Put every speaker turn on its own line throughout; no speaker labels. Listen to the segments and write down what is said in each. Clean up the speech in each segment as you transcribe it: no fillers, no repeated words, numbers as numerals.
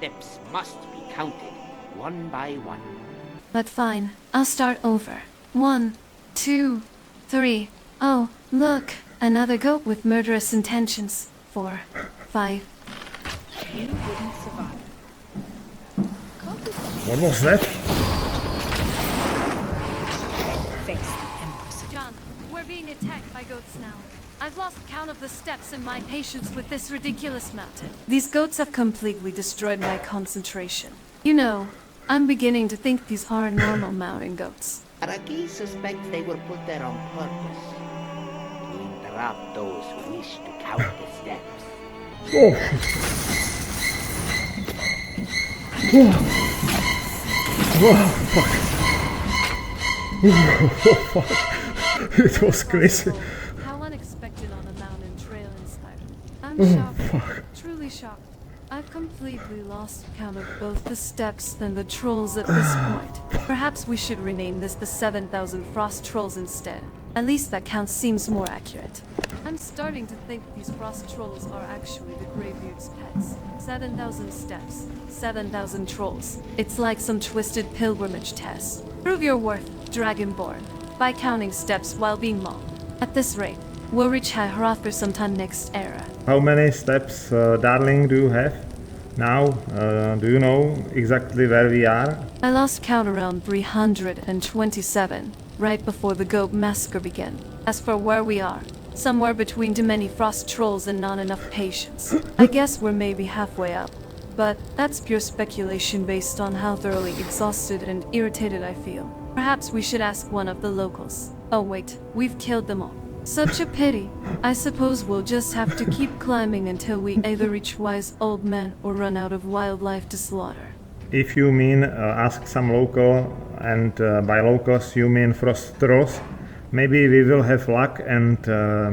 steps must be counted, one by one.
But fine, I'll start over. 1, 2, 3. Oh, look, another goat with murderous intentions. 4, 5.
You wouldn't survive.
What was that?
Face the Empress.
John, we're being attacked by goats now. I've lost count of the steps and my patience with this ridiculous mountain. These goats have completely destroyed my concentration. You know, I'm beginning to think these aren't normal mountain goats.
Araki suspects they were put there on purpose to interrupt those who wish to count the steps.
Oh. Whoa, fuck. Whoa, fuck. It was crazy.
How unexpected on a mountain trail in Skyrim. I'm
Oh,
shocked.
fuck.
Truly shocked. I've completely lost count of both the steps and the trolls at this point. Perhaps we should rename this the 7,000 Frost Trolls instead. At least that count seems more accurate. I'm starting to think these frost trolls are actually the Greybeard's pets. 7,000 steps, 7,000 trolls. It's like some twisted pilgrimage test. Prove your worth, Dragonborn, by counting steps while being mauled. At this rate, we'll reach High Hrothgar sometime next era.
How many steps, darling, do you have now? Do you know exactly where we are?
I lost count around 327, right before the goat massacre began. As for where we are, somewhere between too many frost trolls and not enough patience. I guess we're maybe halfway up. But that's pure speculation based on how thoroughly exhausted and irritated I feel. Perhaps we should ask one of the locals. Oh wait, we've killed them all. Such a pity. I suppose we'll just have to keep climbing until we either reach wise old men or run out of wildlife to slaughter.
If you mean ask some local, and by locals you mean frost trolls, maybe we will have luck and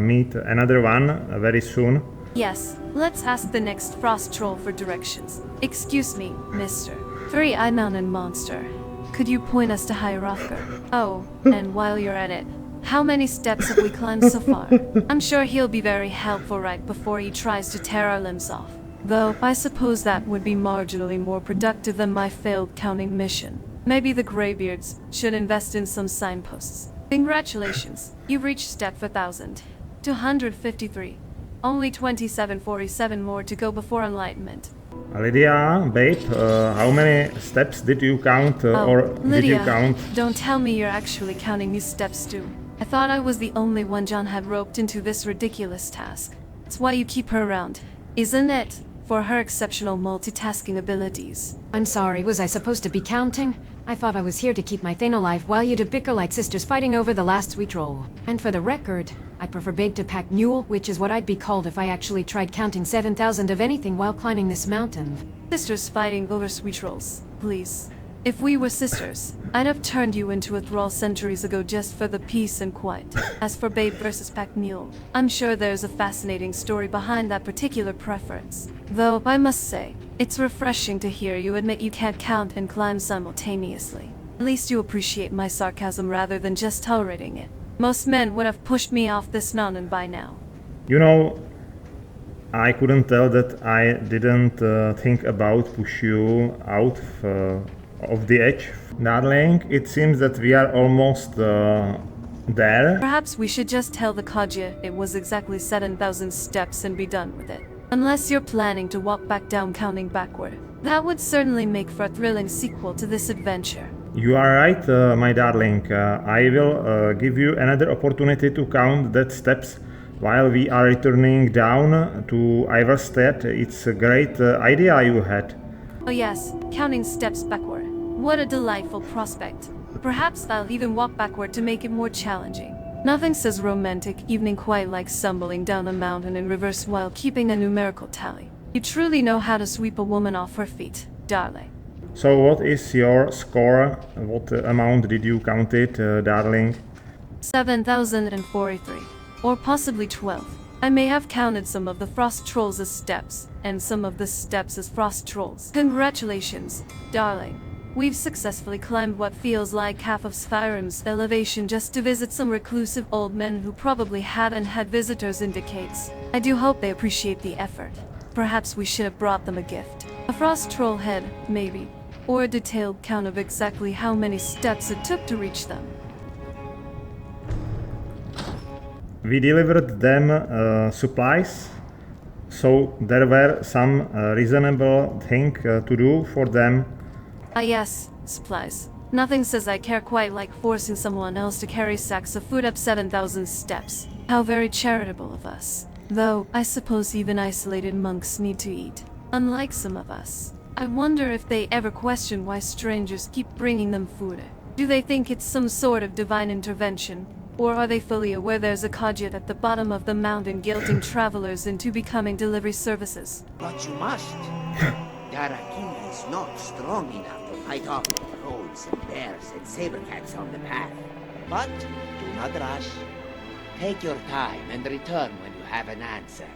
meet another one very soon.
Yes, let's ask the next frost troll for directions. Excuse me, mister. Three-eyed mountain monster. Could you point us to High Hrothgar? Oh, and while you're at it, how many steps have we climbed so far? I'm sure he'll be very helpful right before he tries to tear our limbs off. Though, I suppose that would be marginally more productive than my failed counting mission. Maybe the Greybeards should invest in some signposts. Congratulations, you've reached step 1000. 253. Only 2747 more to go before enlightenment.
Lydia, babe, how many steps did you count, or did you
Lydia,
count?
don't tell me you're actually counting these steps too. I thought I was the only one John had roped into this ridiculous task. It's why you keep her around, isn't it? For her exceptional multitasking abilities.
I'm sorry, was I supposed to be counting? I thought I was here to keep my thing alive while you two bicker like sisters fighting over the last sweet roll. And for the record, I prefer baked to packed mule, which is what I'd be called if I actually tried counting 7,000 of anything while climbing this mountain.
Sisters fighting over sweet rolls, please. If we were sisters, I'd have turned you into a thrall centuries ago just for the peace and quiet. As for babe versus pack mule, I'm sure there's a fascinating story behind that particular preference. Though, I must say, it's refreshing to hear you admit you can't count and climb simultaneously. At least you appreciate my sarcasm rather than just tolerating it. Most men would have pushed me off this mountain by now.
You know, I couldn't tell that I didn't think about push you out of the edge. Darling, it seems that we are almost there.
Perhaps we should just tell the Kaja it was exactly 7,000 steps and be done with it. Unless you're planning to walk back down counting backward. That would certainly make for a thrilling sequel to this adventure.
You are right, my darling. I will give you another opportunity to count that steps while we are returning down to Iverstead. It's a great idea you had.
Oh yes, counting steps backward. What a delightful prospect. Perhaps I'll even walk backward to make it more challenging. Nothing says romantic evening quite like stumbling down a mountain in reverse while keeping a numerical tally. You truly know how to sweep a woman off her feet, darling.
So what is your score? What amount did you count it, darling?
7,043. Or possibly 12. I may have counted some of the frost trolls as steps, and some of the steps as frost trolls. Congratulations, darling. We've successfully climbed what feels like half of Skyrim's elevation just to visit some reclusive old men who probably haven't had visitors in decades. I do hope they appreciate the effort. Perhaps we should have brought them a gift. A frost troll head, maybe. Or a detailed count of exactly how many steps it took to reach them.
We delivered them supplies, so there were some reasonable thing to do for them.
Ah yes, supplies. Nothing says I care quite like forcing someone else to carry sacks of food up 7,000 steps. How very charitable of us. Though, I suppose even isolated monks need to eat. Unlike some of us. I wonder if they ever question why strangers keep bringing them food. Do they think it's some sort of divine intervention? Or are they fully aware there's a Khajiit at the bottom of the mountain guilting travelers into becoming delivery services?
But you must. Yarakina is not strong enough to fight off the trolls and bears and saber-cats on the path. But do not rush. Take your time and return when you have an answer.